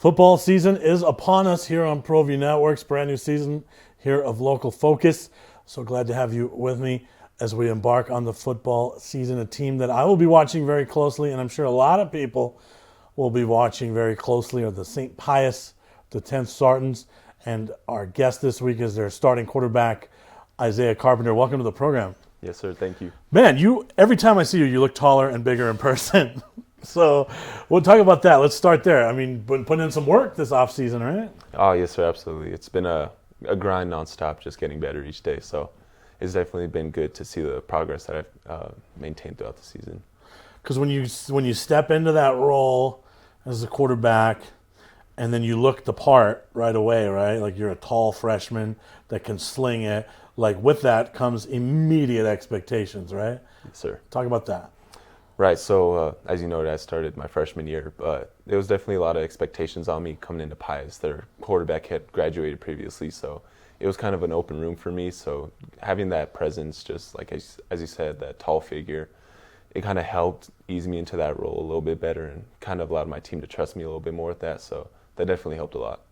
Football season is upon us here on ProView Networks. Brand new season here of Local Focus. So glad to have you with me as we embark on the football season. A team that I will be watching very closely, and I'm sure a lot of people will be watching very closely, are the St. Pius, the 10th Sartans. And our guest this week is their starting quarterback, Isaiah Carpenter. Welcome to the program. Yes, sir. Thank you. Man, every time I see you, you look taller and bigger in person. So we'll talk about that. Let's start there. I mean, been putting in some work this offseason, right? Oh, yes, sir. Absolutely. It's been a grind nonstop, just getting better each day. So it's definitely been good to see the progress that I've maintained throughout the season. Because when you step into that role as a quarterback, and then you look the part right away, right? Like you're a tall freshman that can sling it. Like with that comes immediate expectations, right? Yes, sir. Talk about that. Right. So as you noted, I started my freshman year, but there was definitely a lot of expectations on me coming into Pius. Their quarterback had graduated previously, so it was kind of an open room for me. So having that presence, just like as you said, that tall figure, it kind of helped ease me into that role a little bit better and kind of allowed my team to trust me a little bit more with that. So that definitely helped a lot.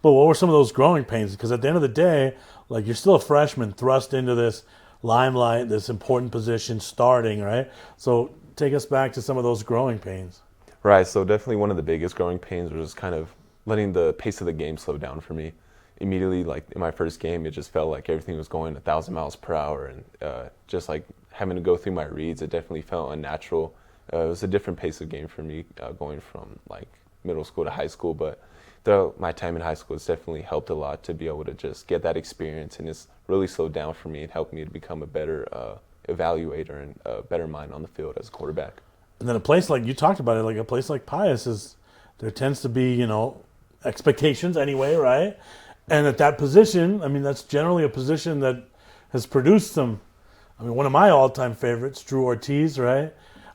But what were some of those growing pains? Because at the end of the day, like you're still a freshman thrust into this limelight, this important position starting, right? So take us back to some of those growing pains. Right, so definitely one of the biggest growing pains was just kind of letting the pace of the game slow down for me. Immediately, like in my first game, it just felt like everything was going 1,000 miles per hour, and just like having to go through my reads, it definitely felt unnatural. It was a different pace of game for me going from like middle school to high school, but throughout my time in high school, it's definitely helped a lot to be able to just get that experience, and it's really slowed down for me. It helped me to become a better evaluator and a better mind on the field as a quarterback. And then a place like, you talked about it, like a place like Pius there tends to be, expectations anyway, right? And at that position, I mean, that's generally a position that has produced some, one of my all-time favorites, Drew Ortiz, right?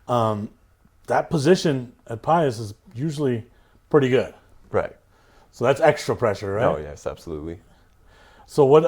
That position at Pius is usually pretty good. Right. So that's extra pressure, right? Oh, yes, absolutely. So what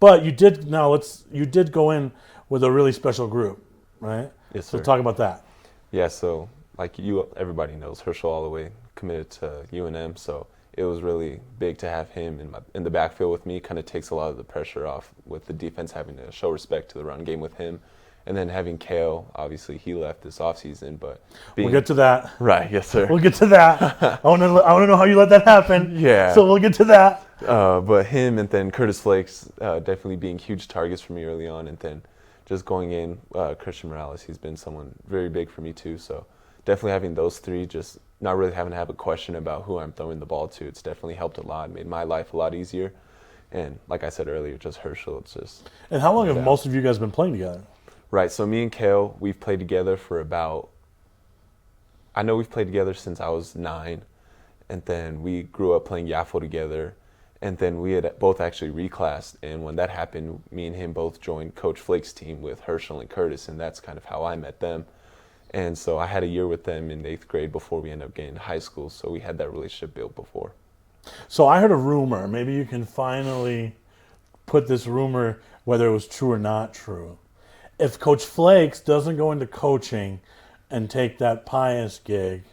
but you did go in with a really special group, right? Yes, sir. So talk about that. Yeah, so like everybody knows Herschel Holloway committed to UNM, so it was really big to have him in the backfield with me. Kind of takes a lot of the pressure off with the defense having to show respect to the run game with him. And then having Kale, obviously he left this offseason, but we'll get to that. Right, yes, sir. We'll get to that. I want to know how you let that happen. Yeah. So we'll get to that. But him and then Curtis Flakes definitely being huge targets for me early on, and then just going in, Christian Morales, he's been someone very big for me too. So definitely having those three, just not really having to have a question about who I'm throwing the ball to, it's definitely helped a lot, made my life a lot easier. And like I said earlier, just Herschel, it's just... And how long have most of you guys been playing together? Right, so me and Kale, we've played together for we've played together since I was 9, and then we grew up playing Yaffle together, and then we had both actually reclassed, and when that happened, me and him both joined Coach Flake's team with Herschel and Curtis, and that's kind of how I met them. And so I had a year with them in 8th grade before we ended up getting to high school, so we had that relationship built before. So I heard a rumor, maybe you can finally put this rumor, whether it was true or not true. If Coach Flakes doesn't go into coaching and take that Pius gig,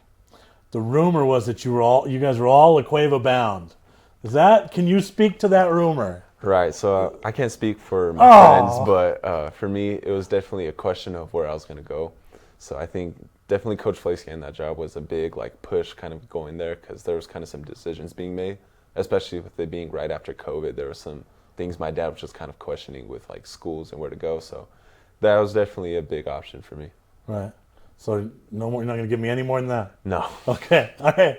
the rumor was that you guys were all La Cueva bound. Can you speak to that rumor? Right, so I can't speak for my friends, but for me, it was definitely a question of where I was going to go. So I think definitely Coach Flakes getting that job was a big push kind of going there, because there was kind of some decisions being made, especially with it being right after COVID. There were some things my dad was just kind of questioning with schools and where to go, so that was definitely a big option for me. Right. So no more. You're not going to give me any more than that? No. Okay. All right.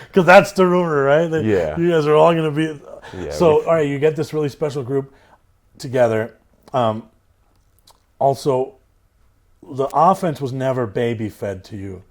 Because that's the rumor, right? Yeah. You guys are all going to be. Yeah. So, all right, you get this really special group together. Also, the offense was never baby fed to you.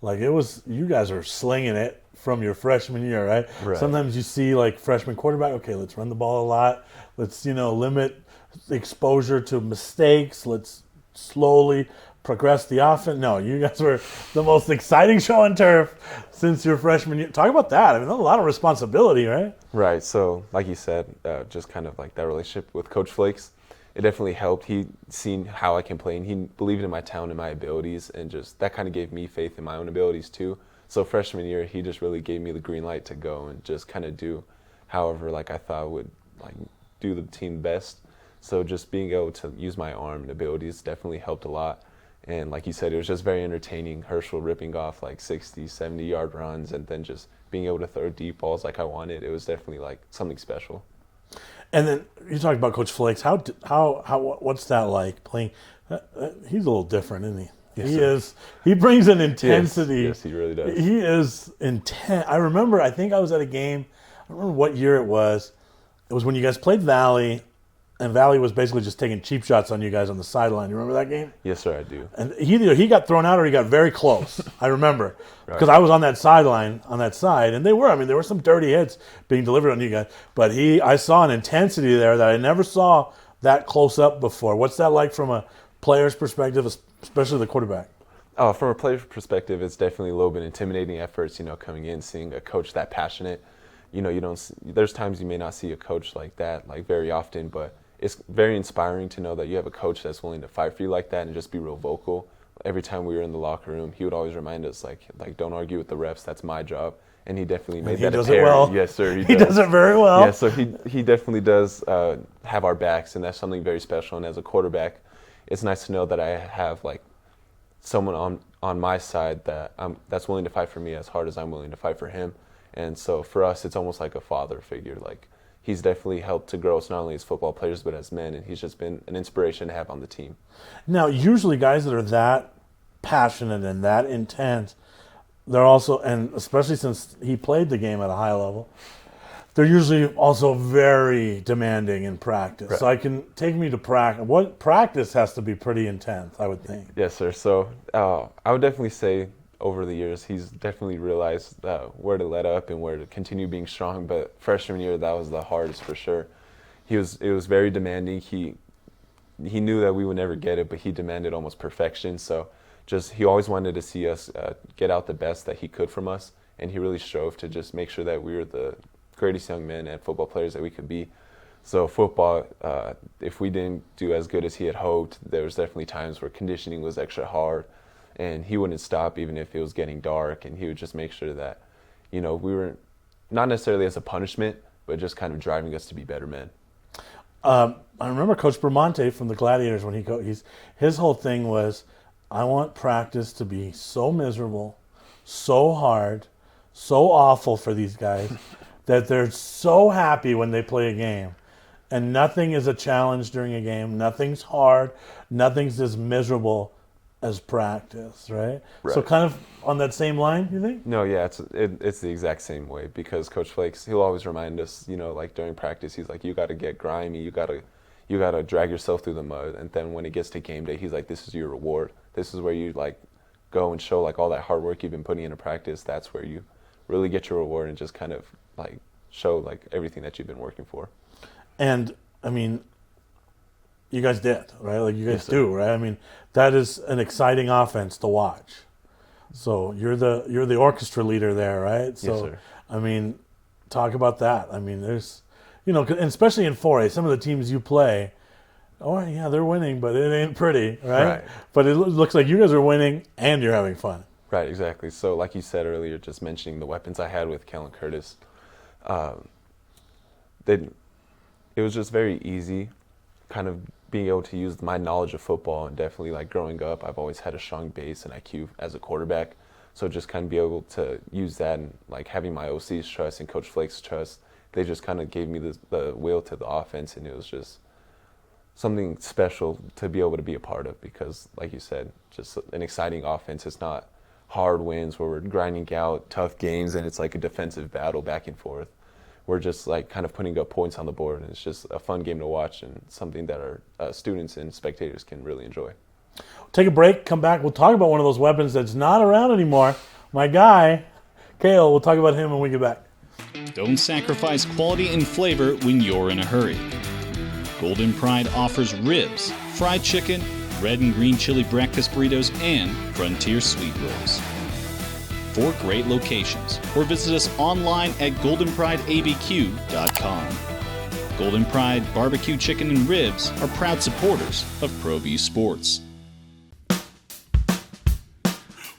You guys are slinging it from your freshman year, right? Right. Sometimes you see freshman quarterback, okay, let's run the ball a lot. Let's, limit exposure to mistakes. Let's slowly progress the offense. No, you guys were the most exciting show on turf since your freshman year. Talk about that. That's a lot of responsibility, right? Right. So, like you said, just kind of that relationship with Coach Flakes, it definitely helped. He seen how I can play, and he believed in my talent and my abilities, and just that kind of gave me faith in my own abilities too. So freshman year, he just really gave me the green light to go and just kind of do however like I thought would like do the team best. So just being able to use my arm and abilities definitely helped a lot. And like you said, it was just very entertaining. Herschel ripping off like 60, 70-yard runs and then just being able to throw deep balls like I wanted. It was definitely like something special. And then you talked about Coach Flakes. What's that like playing? He's a little different, isn't he? Yes, he sir. is. He brings an intensity. Yes, he really does. He is intense. I remember. I think I was at a game. I don't remember what year it was. It was when you guys played Valley, and Valley was basically just taking cheap shots on you guys on the sideline. You remember that game? Yes, sir, I do. And he got thrown out or he got very close. I remember because Right. I was on that sideline on that side, and there were some dirty hits being delivered on you guys. But I saw an intensity there that I never saw that close up before. What's that like from a player's perspective, especially the quarterback? From a player's perspective, it's definitely a little bit intimidating at first, coming in, seeing a coach that passionate. There's times you may not see a coach like that, like very often, but it's very inspiring to know that you have a coach that's willing to fight for you like that and just be real vocal. Every time we were in the locker room, he would always remind us, like don't argue with the refs, that's my job. And he definitely made that apparent. He does it well. Yes, sir, He does it very well. Yeah, so he definitely does have our backs, and that's something very special. And as a quarterback, it's nice to know that I have like someone on my side that's willing to fight for me as hard as I'm willing to fight for him. And so for us, it's almost like a father figure. Like he's definitely helped to grow us not only as football players but as men, and he's just been an inspiration to have on the team. Now, usually guys that are that passionate and that intense, they're also, and especially since he played the game at a high level, they're usually also very demanding in practice. Right. So I can take me to practice. What practice has to be pretty intense, I would think. Yes, sir. So I would definitely say over the years, he's definitely realized where to let up and where to continue being strong. But freshman year, that was the hardest for sure. It was very demanding. He knew that we would never get it, but he demanded almost perfection. So he always wanted to see us get out the best that he could from us, and he really strove to just make sure that we were the greatest young men and football players that we could be. So football, if we didn't do as good as he had hoped, there was definitely times where conditioning was extra hard, and he wouldn't stop even if it was getting dark, and he would just make sure that, we were not necessarily as a punishment, but just kind of driving us to be better men. I remember Coach Bramante from the Gladiators when his whole thing was, I want practice to be so miserable, so hard, so awful for these guys that they're so happy when they play a game. And nothing is a challenge during a game. Nothing's hard. Nothing's as miserable as practice, right? So kind of on that same line, you think? No, yeah, it's the exact same way, because Coach Flakes, he'll always remind us, like during practice, he's like, you got to get grimy, you got to drag yourself through the mud, and then when it gets to game day, he's like, this is your reward. This is where you like go and show like all that hard work you've been putting into practice. That's where you really get your reward and just kind of like show like everything that you've been working for. And I mean, you guys did, right? Like you guys Yes, sir. do, right? I mean, that is an exciting offense to watch. So you're the orchestra leader there, right? So Yes, sir. I mean, talk about that. I mean, there's, and especially in 4A, some of the teams you play, oh yeah, they're winning, but it ain't pretty, right? Right. But it looks like you guys are winning and you're having fun. Right, exactly. So like you said earlier, just mentioning the weapons I had with Kellen Curtis, it was just very easy kind of being able to use my knowledge of football, and definitely like growing up, I've always had a strong base and IQ as a quarterback. So just kind of be able to use that, and like having my OC's trust and Coach Flake's trust, they just kind of gave me the will to the offense, and it was just something special to be able to be a part of, because like you said, just an exciting offense. It's not hard wins where we're grinding out tough games and it's like a defensive battle back and forth. We're just like kind of putting up points on the board, and it's just a fun game to watch and something that our students and spectators can really enjoy. Take a break, come back. We'll talk about one of those weapons that's not around anymore. My guy, Kale, we'll talk about him when we get back. Don't sacrifice quality and flavor when you're in a hurry. Golden Pride offers ribs, fried chicken, red and green chili breakfast burritos, and frontier sweet rolls. 4 great locations, or visit us online at goldenprideabq.com. Golden Pride Barbecue Chicken and Ribs are proud supporters of ProView Sports.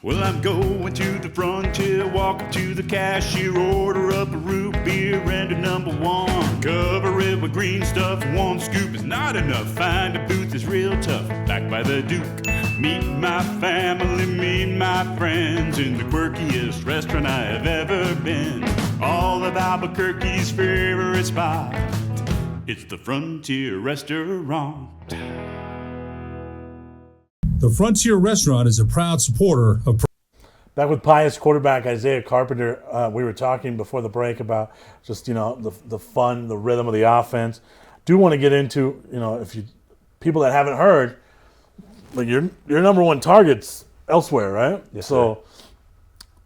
Well, I'm going to the frontier, walk up to the cashier, order up a root beer and a number one. Cover it with green stuff, one scoop is not enough. Find a booth is real tough, back by the Duke. Meet my family, meet my friends in the quirkiest restaurant I have ever been. All of Albuquerque's favorite spot, it's the Frontier Restaurant. The Frontier Restaurant is a proud supporter of. Back with Pius quarterback Isaiah Carpenter, we were talking before the break about just the fun, the rhythm of the offense. Do want to get into if you people that haven't heard, like your number one target's elsewhere, right? Yes, so sir.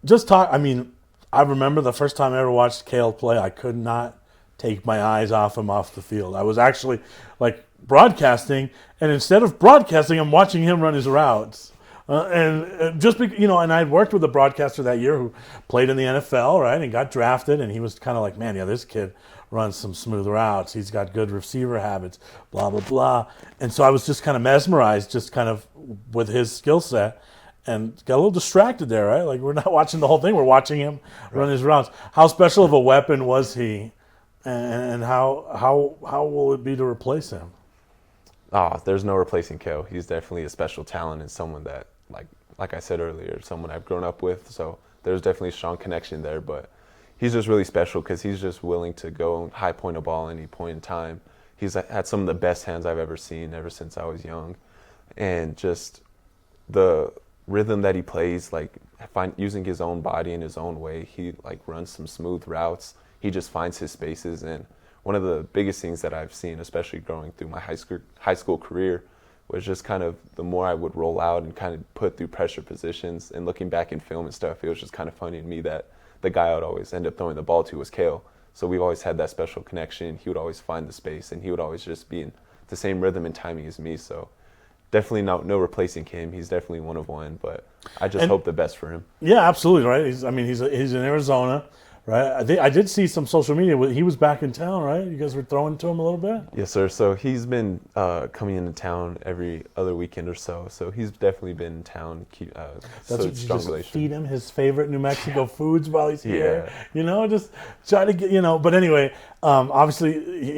just talk. I mean, I remember the first time I ever watched Cale play, I could not take my eyes off him off the field. I was actually like broadcasting, and instead of broadcasting, I'm watching him run his routes. And just and I'd worked with a broadcaster that year who played in the NFL, right, and got drafted, and he was kind of like, man, yeah, this kid runs some smooth routes. He's got good receiver habits, blah, blah, blah. And so I was just kind of mesmerized, just kind of with his skill set, and got a little distracted there, right? Like, we're not watching the whole thing. We're watching him run his routes. How special of a weapon was he, and how will it be to replace him? There's no replacing Cale. He's definitely a special talent and someone that, like I said earlier, someone I've grown up with. So there's definitely a strong connection there. But he's just really special because he's just willing to go and high point a ball any point in time. He's had some of the best hands I've ever seen ever since I was young. And just the rhythm that he plays, using his own body in his own way. He runs some smooth routes. He just finds his spaces. And one of the biggest things that I've seen, especially growing through my high school career, was just kind of the more I would roll out and kind of put through pressure positions, and looking back in film and stuff, it was just kind of funny to me that the guy I would always end up throwing the ball to was Cale. So we've always had that special connection. He would always find the space, and he would always just be in the same rhythm and timing as me. So definitely no replacing him. He's definitely one of one, but I just hope the best for him. Yeah, absolutely, right? He's in Arizona. Right, I did see some social media. He was back in town, right? You guys were throwing to him a little bit. Yes, sir. So he's been coming into town every other weekend or so. So he's definitely been in town. That's what you just feed him his favorite New Mexico foods while he's here. Yeah. Just try to get But anyway, obviously,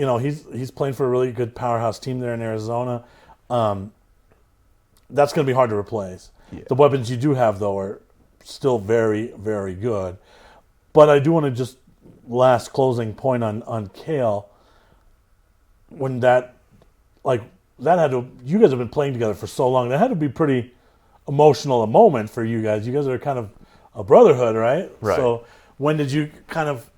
he's playing for a really good powerhouse team there in Arizona. That's going to be hard to replace. Yeah. The weapons you do have, though, are still very, very good. But I do want to just last closing point on Cale. When that had to, you guys have been playing together for so long. That had to be pretty emotional a moment for you guys. You guys are kind of a brotherhood, right? Right. So when did you kind of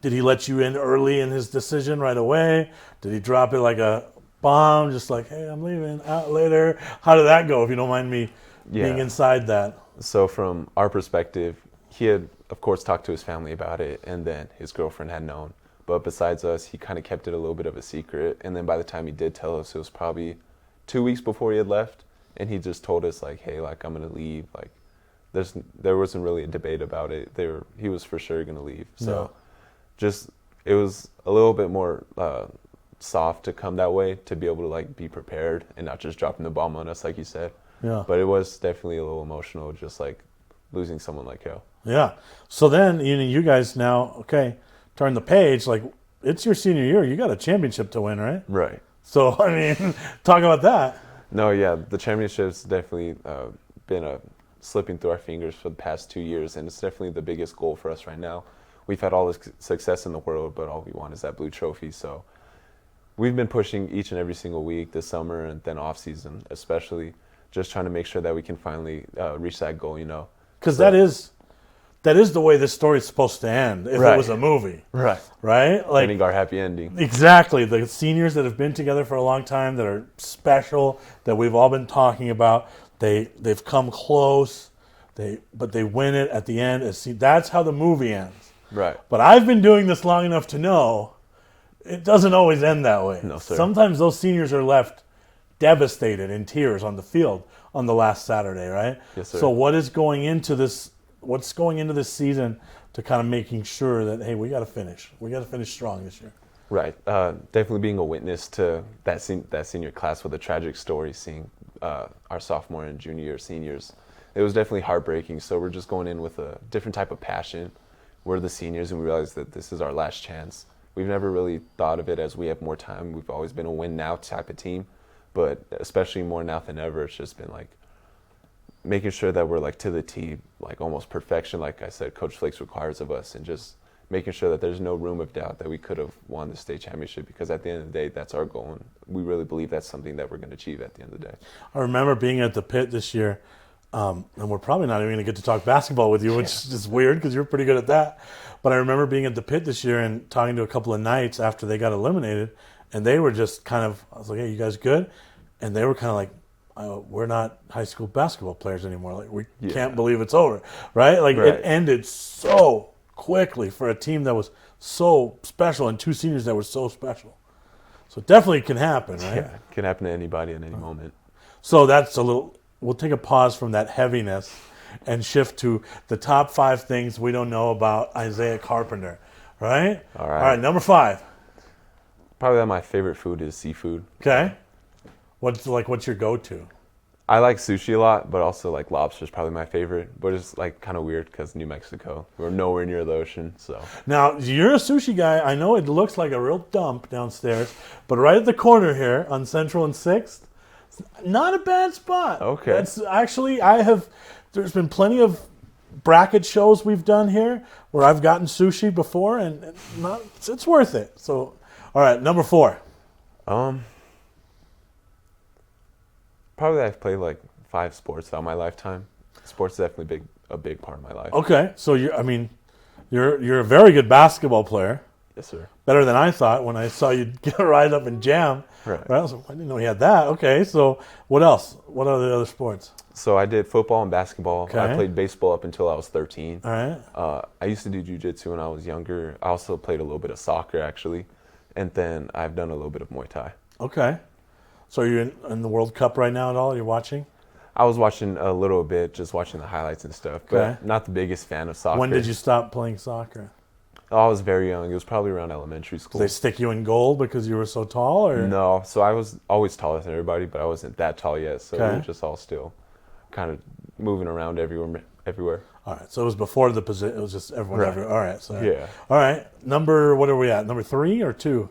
did he let you in early in his decision right away? Did he drop it like a bomb, just like, hey, I'm leaving, out later? How did that go? If you don't mind me being inside that. So from our perspective, he had, of course, talked to his family about it, and then his girlfriend had known. But besides us, he kind of kept it a little bit of a secret. And then by the time he did tell us, it was probably 2 weeks before he had left, and he just told us, hey, I'm going to leave. There wasn't really a debate about it. He was for sure going to leave. So it was a little bit more soft to come that way, to be able to be prepared and not just dropping the bomb on us, like you said. Yeah. But it was definitely a little emotional, just losing someone like Cale. Yeah. So then you guys now, turn the page. It's your senior year. You got a championship to win, right? Right. So, talk about that. No, yeah. The championship's definitely been slipping through our fingers for the past 2 years, and it's definitely the biggest goal for us right now. We've had all the success in the world, but all we want is that blue trophy. So we've been pushing each and every single week this summer, and then off season especially, just trying to make sure that we can finally reach that goal, Because that is the way this story's supposed to end if it was a movie. Right. Right? Ending our happy ending. Exactly. The seniors that have been together for a long time, that are special, that we've all been talking about, they've come close, but they win it at the end. That's how the movie ends. Right. But I've been doing this long enough to know it doesn't always end that way. No, sir. Sometimes those seniors are left devastated in tears on the field on the last Saturday, right? Yes, sir. So what's going into this season to kind of making sure that, hey, we got to finish strong this year? Right. Definitely being a witness to that senior class with a tragic story, seeing our sophomore and junior year seniors it was definitely heartbreaking. So we're just going in with a different type of passion. We're the seniors, and we realize that this is our last chance. We've never really thought of it as we have more time. We've always been a win now type of team, but especially more now than ever, it's just been like making sure that we're like to the T, like almost perfection, like I said, Coach Flakes requires of us, and just making sure that there's no room of doubt that we could have won the state championship, because at the end of the day, that's our goal, and we really believe that's something that we're going to achieve at the end of the day. I remember being at the pit this year, and we're probably not even going to get to talk basketball with you, which is weird because you're pretty good at that. But I remember being at the pit this year and talking to a couple of Knights after they got eliminated, and they were just kind of, I was like, hey, you guys good? And they were kind of like, we're not high school basketball players anymore. Like, we can't believe it's over, right? Like, it ended so quickly for a team that was so special and two seniors that were so special. So it definitely can happen, right? Yeah, it can happen to anybody at any moment. So that's a little, we'll take a pause from that heaviness and shift to the top 5 things we don't know about Isaiah Carpenter, right? All right. All right, number 5. Probably that my favorite food is seafood. Okay. What's your go-to? I like sushi a lot, but also like lobster is probably my favorite. But it's like kind of weird because New Mexico, we're nowhere near the ocean. So Now, you're a sushi guy. I know it looks like a real dump downstairs, but right at the corner here on Central and 6th, not a bad spot. Okay. That's actually, there's been plenty of bracket shows we've done here where I've gotten sushi before, and it's worth it. So, all right, number 4. Probably I've played like 5 sports throughout my lifetime. Sports is definitely a big part of my life. Okay, so you're a very good basketball player. Yes, sir. Better than I thought when I saw you get rise up and jam. Right. I was like, I didn't know he had that. Okay, so what else? What are the other sports? So I did football and basketball. Okay. I played baseball up until I was 13. All right. I used to do jiu-jitsu when I was younger. I also played a little bit of soccer, actually. And then I've done a little bit of Muay Thai. Okay. So are you in the World Cup right now at all? You're watching? I was watching a little bit, just watching the highlights and stuff, but not the biggest fan of soccer. When did you stop playing soccer? Oh, I was very young. It was probably around elementary school. Did they stick you in goal because you were so tall? Or? No. So I was always taller than everybody, but I wasn't that tall yet. So we were just all still kind of moving around everywhere. All right. So it was before the position. It was just everyone everywhere. All right. So Yeah. All right. What are we at? Number 3 or 2?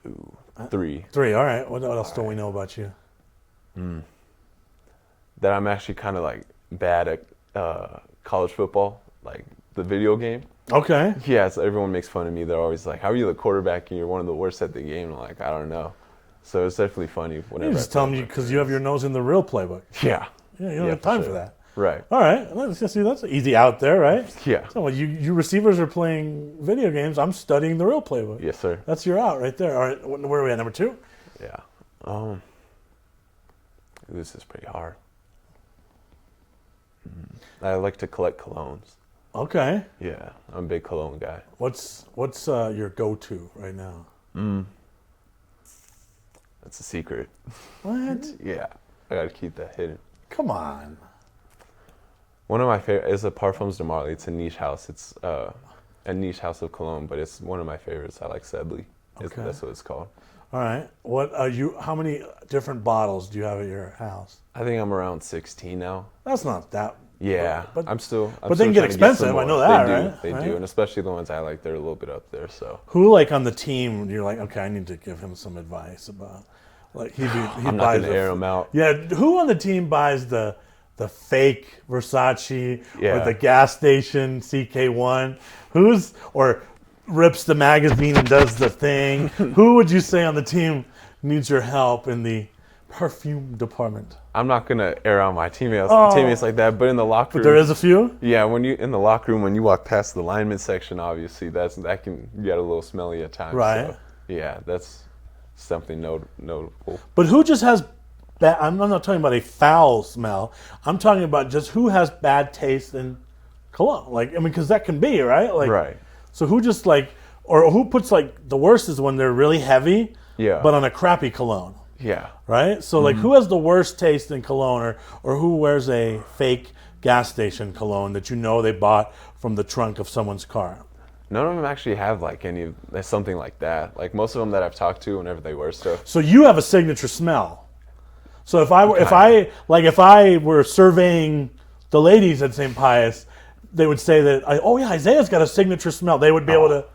Ooh, 3. 3. All right. What else don't we know about you? That I'm actually kind of like bad at college football, like the video game. Okay. Yeah, so everyone makes fun of me. They're always like, how are you the quarterback and you're one of the worst at the game? I'm like, I don't know. So it's definitely funny whenever You just tell me because you have your nose in the real playbook. Yeah. Yeah, you don't have time for that. Right. All right. Let's just see. That's easy out there, right? Yeah. So you receivers are playing video games. I'm studying the real playbook. Yes, sir. That's your out right there. All right. Where are we at? Number 2? Yeah. This is pretty hard. I like to collect colognes. Okay. Yeah, I'm a big cologne guy. What's your go-to right now? That's a secret. What? Yeah, I gotta keep that hidden. Come on. One of my favorite is a Parfums de Marly. It's a niche house. It's a niche house of cologne, but it's one of my favorites. I like Sedley. Okay. That's what it's called. All right. How many different bottles do you have at your house? I think I'm around 16 now. That's not that. Yeah, but I'm still. But they can get expensive. I know that, right? They do, and especially the ones I like, they're a little bit up there. So who on the team? You're like, okay, I need to give him some advice about. Like he I'm not gonna air them out. Yeah, who on the team buys the fake Versace or Yeah. the gas station CK1? Or rips the magazine and does the thing? Who would you say on the team needs your help in the perfume department? I'm not gonna air out my teammates like that, but in the locker room, There is a few. yeah. In the locker room, when you walk past the lineman section, obviously that can get a little smelly at times. Right. So, yeah, that's something notable. But who just has bad? I'm not talking about a foul smell. I'm talking about just who has bad taste in cologne. Because that can be right. Right. So who just or who puts the worst is when they're really heavy. Yeah. But on a crappy cologne. Yeah. Right? So, who has the worst taste in cologne or who wears a fake gas station cologne that they bought from the trunk of someone's car? None of them actually have something like that. Like most of them that I've talked to, whenever they wear stuff. So you have a signature smell. So if I were surveying the ladies at St. Pius, they would say that, Isaiah's got a signature smell. They would be able to.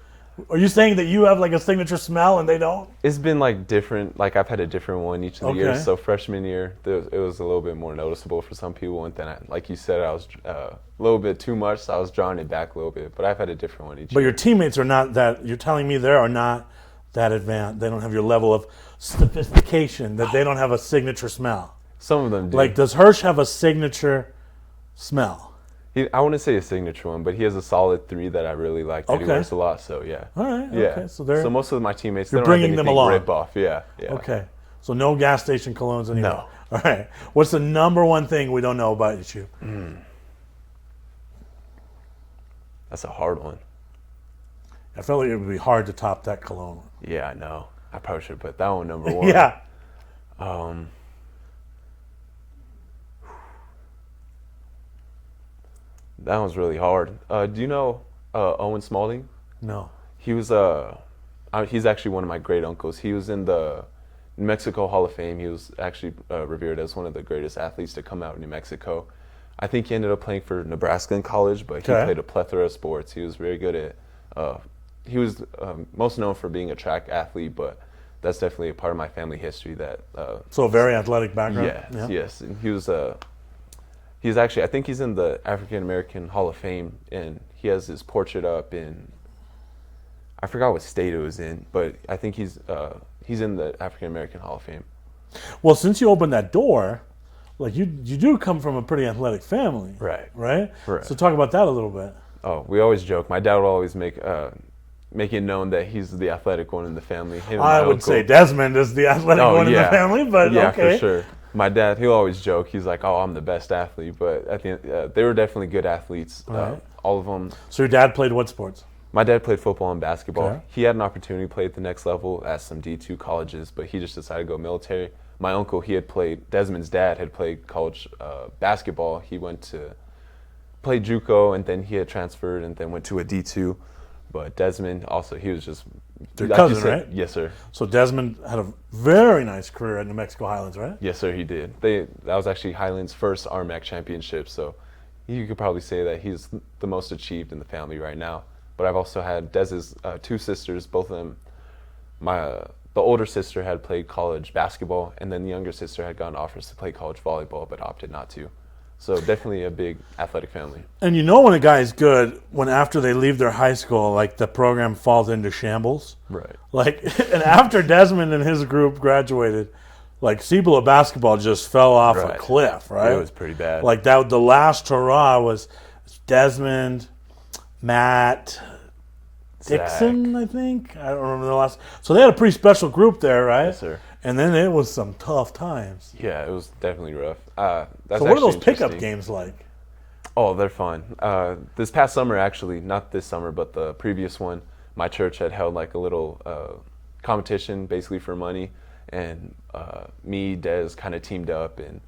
Are you saying that you have like a signature smell and they don't? It's been like different. Like I've had a different one each of the years. Okay. So freshman year, it was a little bit more noticeable for some people. And then, like you said, I was a little bit too much. So I was drawing it back a little bit. But I've had a different one each But year. your teammates are not that. You're telling me they are not that advanced. They don't have your level of sophistication. That they don't have a signature smell. Some of them do. Like, does Hirsch have a signature smell? I wouldn't say a signature one, but he has a solid 3 that I really like that he Okay. wears a lot. So yeah. All right. Yeah. Okay. So most of my teammates, they you're don't have bringing them anything along. rip off. Yeah. Yeah. Okay. So no gas station colognes anymore. No. All right. What's the number one thing we don't know about you? That's a hard one. I felt like it would be hard to top that cologne. Yeah, I know. I probably should put that one number 1. Yeah. That one's really hard. Do you know Owen Spalding? No. He was he's actually one of my great uncles. He was in the New Mexico Hall of Fame. He was actually revered as one of the greatest athletes to come out of New Mexico. I think he ended up playing for Nebraska in college, but he Okay. played a plethora of sports. He was very good at. He was most known for being a track athlete, but that's definitely a part of my family history. That So a very athletic background. yes, yes, and he was he's actually, I think he's in the African American Hall of Fame, and he has his portrait up in, I forgot what state it was in, but I think he's in the African American Hall of Fame. Well, since you opened that door, like you do come from a pretty athletic family. Right. Right? Right. So talk about that a little bit. Oh, we always joke. My dad would always make it known that he's the athletic one in the family. Him and my I would uncle. say Desmond is the athletic one in the family, but yeah, okay. for sure. My dad, he'll always joke. He's like, "Oh, I'm the best athlete," but at the end, they were definitely good athletes. Right. All of them. So your dad played what sports? My dad played football and basketball. Okay. He had an opportunity to play at the next level at some D2 colleges, but he just decided to go military. My uncle, Desmond's dad had played college basketball. He went to play JUCO, and then he had transferred and then went to a D2. But Desmond also, he was just... Your like cousin, you said, right? Yes, sir. So Desmond had a very nice career at New Mexico Highlands, right? Yes, sir, he did. That was actually Highland's first RMAC championship, so you could probably say that he's the most achieved in the family right now. But I've also had Dez's 2 sisters, both of them. The older sister had played college basketball, and then the younger sister had gotten offers to play college volleyball, but opted not to. So definitely a big athletic family. And you know when a guy is good, when after they leave their high school, like the program falls into shambles. Right. Like, and after Desmond and his group graduated, like Cibola basketball just fell off a Right. cliff, right? It was pretty bad. Like that, the last hurrah was Desmond, Matt, Dixon, I think. I don't remember the last. So they had a pretty special group there, right? Yes, sir. And then it was some tough times. Yeah, it was definitely rough. That's So what are those actually pickup interesting. games like? Oh, they're fun. This past summer, actually, not this summer, but the previous one, my church had held like a little competition basically for money. And me, Dez kind of teamed up, and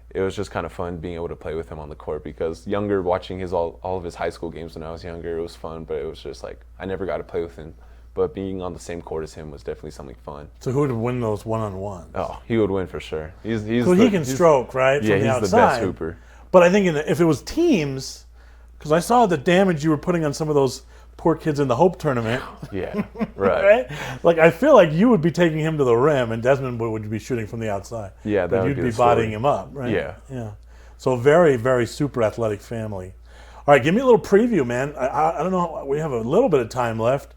it was just kind of fun being able to play with him on the court because watching all of his high school games when I was younger, it was fun, but it was just like I never got to play with him. But being on the same court as him was definitely something fun. So who would win those one-on-ones? Oh, he would win for sure. He's So he can stroke, right? Yeah, from the he's outside. the best hooper. But I think if it was teams, because I saw the damage you were putting on some of those poor kids in the Hope tournament, Yeah, right. right? Like I feel like you would be taking him to the rim, and Desmond would be shooting from the outside. Yeah, that but would you'd be be the story. bodying him up, right? Yeah. yeah. So very, very super athletic family. All right, give me a little preview, man. I don't know. We have a little bit of time left.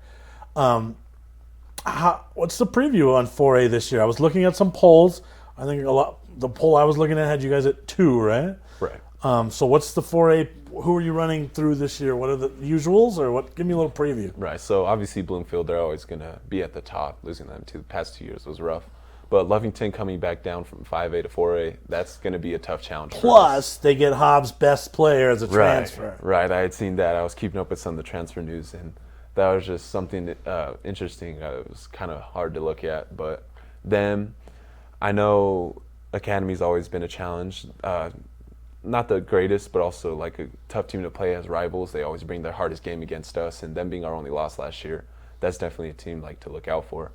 What's the preview on 4A this year? I was looking at some polls. I think the poll I was looking at had you guys at 2, right? Right. So what's the 4A? Who are you running through this year? What are the usuals, or what? Give me a little preview. Right. So obviously Bloomfield, they're always going to be at the top. Losing them the past 2 years was rough. But Lovington coming back down from 5A to 4A, that's going to be a tough challenge. Plus, they get Hobbs' best player as a Right. transfer. Right. I had seen that. I was keeping up with some of the transfer news, and that was just something interesting. It was kind of hard to look at. But then I know Academy's always been a challenge. Not the greatest, but also like a tough team to play as rivals. They always bring their hardest game against us, and them being our only loss last year, that's definitely a team like to look out for.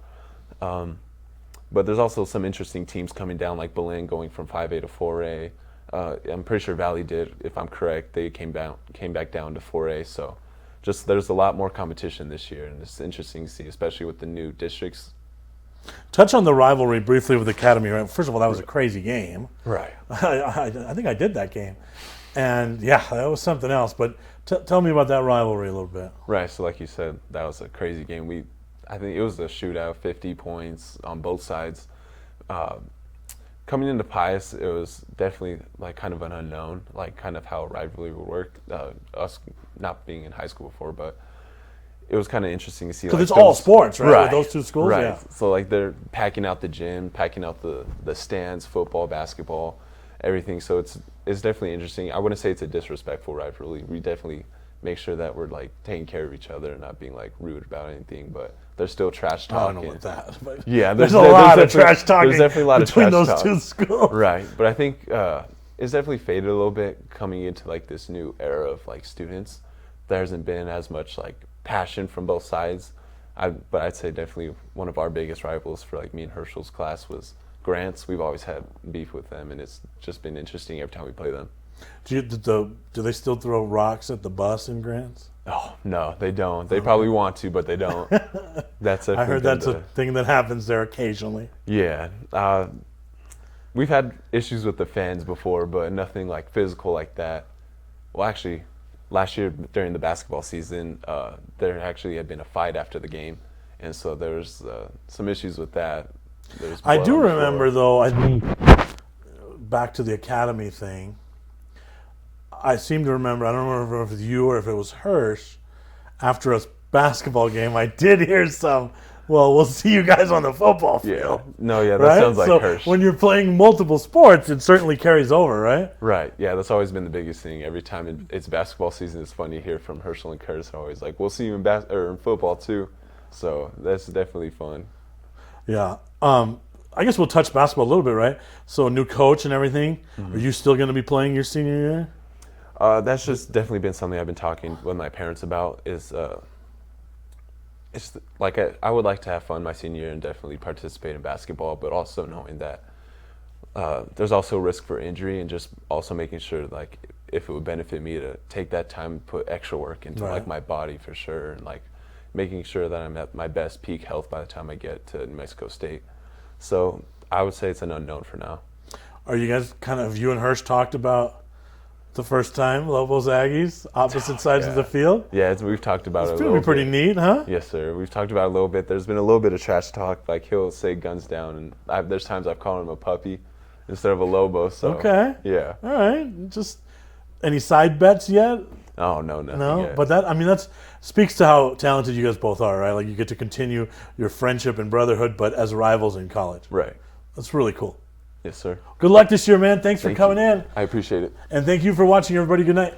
But there's also some interesting teams coming down, like Belen going from 5A to 4A. I'm pretty sure Valley did, if I'm correct. They came back down to 4A. So just there's a lot more competition this year, and it's interesting to see, especially with the new districts. Touch on the rivalry briefly with Academy. Right? First of all, that was a crazy game. Right. I think I did that game. And, yeah, that was something else. But tell me about that rivalry a little bit. Right. So like you said, that was a crazy game. I think it was a shootout, 50 points on both sides. Coming into Pius, it was definitely like kind of an unknown, like kind of how a rivalry would work. Us not being in high school before, but it was kind of interesting to see. Because like, it's all sports, right? With those two schools, right. Yeah. So like they're packing out the gym, packing out the stands, football, basketball, everything. So it's definitely interesting. I wouldn't say it's a disrespectful rivalry. We definitely make sure that we're like taking care of each other and not being like rude about anything, but there's still trash talking. I don't know about that. But yeah, there's a lot of trash talking. There's definitely a lot between of trash those talk. two schools. Right, but I think it's definitely faded a little bit coming into like this new era of like students. There hasn't been as much like passion from both sides. But I'd say definitely one of our biggest rivals for like me and Herschel's class was Grants. We've always had beef with them, and it's just been interesting every time we play them. Do they still throw rocks at the bus in Grants? Oh no, they don't. They probably want to, but they don't. That's I heard that's a thing that happens there occasionally. Yeah, we've had issues with the fans before, but nothing like physical like that. Well, actually, last year during the basketball season, there actually had been a fight after the game, and so there was some issues with that. I do remember, though, I think back to the academy thing, I seem to remember, I don't remember if it was you or if it was Hirsch, after a basketball game, I did hear some, well, we'll see you guys on the football field. Yeah. No, yeah, that right? sounds like so Hirsch. When you're playing multiple sports, it certainly carries over, right? Right, yeah, that's always been the biggest thing. Every time it's basketball season, it's funny to hear from Herschel and Curtis. They're always like, we'll see you in football too. So that's definitely fun. Yeah. I guess we'll touch basketball a little bit, right? So new coach and everything. Mm-hmm. Are you still going to be playing your senior year? That's just definitely been something I've been talking with my parents about. It's like I would like to have fun my senior year and definitely participate in basketball, but also knowing that there's also risk for injury, and just also making sure like if it would benefit me to take that time and put extra work into like my body for sure, and like making sure that I'm at my best peak health by the time I get to New Mexico State. So I would say it's an unknown for now. Are you guys you and Hirsch talked about the first time Lobos Aggies, opposite sides of the field? Yeah, we've talked about it a little bit. It's pretty neat, huh? Yes, sir. We've talked about it a little bit. There's been a little bit of trash talk. Like he'll say guns down, and there's times I've called him a puppy instead of a Lobo. So okay. Yeah. All right. Just any side bets yet? Oh, no, nothing No, yet. but that speaks to how talented you guys both are, right? Like you get to continue your friendship and brotherhood, but as rivals in college. Right. That's really cool. Yes, sir. Good luck this year, man. Thanks for coming in. I appreciate it. And thank you for watching, everybody. Good night.